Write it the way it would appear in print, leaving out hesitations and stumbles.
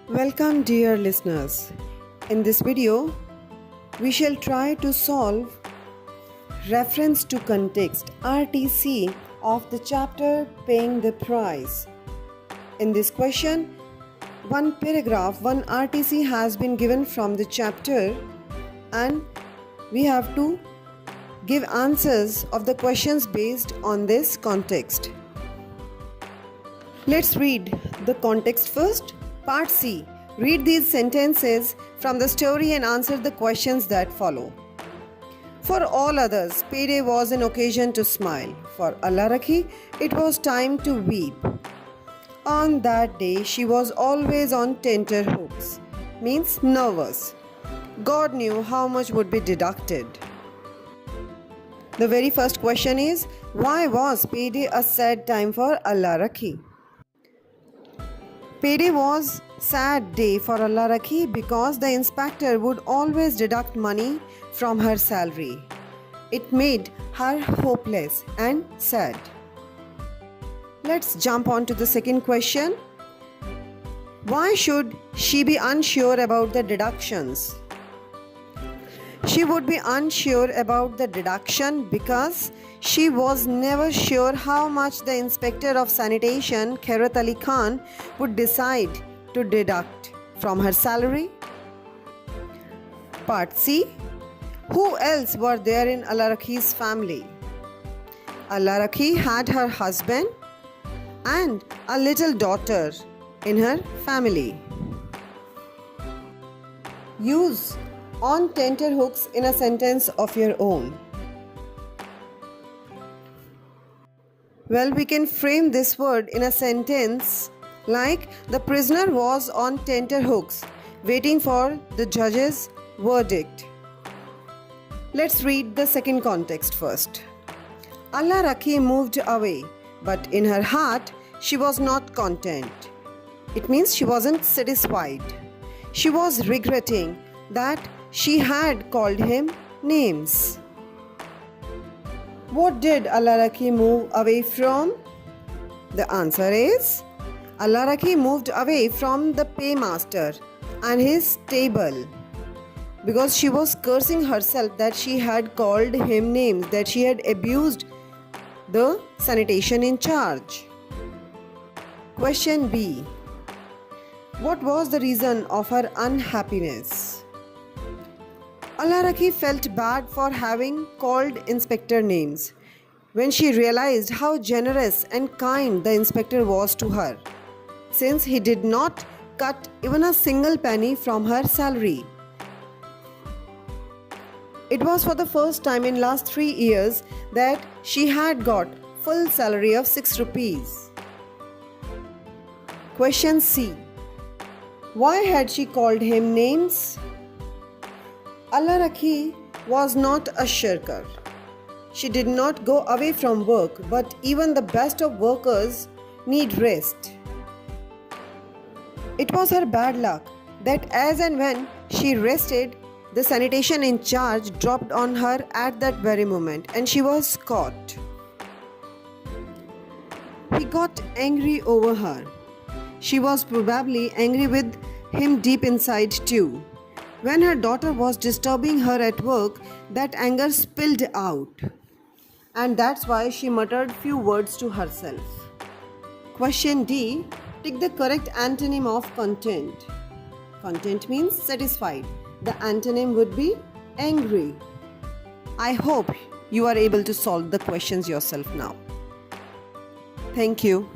Welcome dear listeners. In this video, we shall try to solve reference to context RTC of the chapter Paying the Price. In this question, one paragraph, one RTC has been given from the chapter and we have to give answers of the questions based on this context. Let's read the context first. Part C. Read these sentences from the story and answer the questions that follow. For all others, payday was an occasion to smile. For Allah Rakhi, it was time to weep. On that day, she was always on tenterhooks, means nervous. God knew how much would be deducted. The very first question is, why was payday a sad time for Allah Rakhi? Payday was sad day for Allah Rakhi because the inspector would always deduct money from her salary. It made her hopeless and sad. Let's jump on to the second question. Why should she be unsure about the deductions? She would be unsure about the deduction because she was never sure how much the Inspector of Sanitation, Khairat Ali Khan, would decide to deduct from her salary. Part C. Who else were there in Allah Rakhi's family? Allah Rakhi had her husband and a little daughter in her family. Use on tenterhooks in a sentence of your own. Well, we can frame this word in a sentence like the prisoner was on tenterhooks waiting for the judge's verdict. Let's read the second context first. Allah Rakhi moved away, but in her heart she was not content. It means she wasn't satisfied. She was regretting that she had called him names. What did Allah Rakhi move away from? The answer is Allah Rakhi moved away from the paymaster and his table because she was cursing herself that she had called him names, that she had abused the sanitation in charge. Question B. What was the reason of her unhappiness? Allah Rakhi felt bad for having called inspector names when she realized how generous and kind the inspector was to her, since he did not cut even a single penny from her salary. It was for the first time in last 3 years that she had got full salary of 6 rupees. Question C. Why had she called him names? Allah Rakhi was not a shirker. She did not go away from work, but even the best of workers need rest. It was her bad luck that as and when she rested, the sanitation in charge dropped on her at that very moment and she was caught. He got angry over her. She was probably angry with him deep inside too. When her daughter was disturbing her at work, that anger spilled out. And that's why she muttered few words to herself. Question D. Take the correct antonym of content. Content means satisfied. The antonym would be angry. I hope you are able to solve the questions yourself now. Thank you.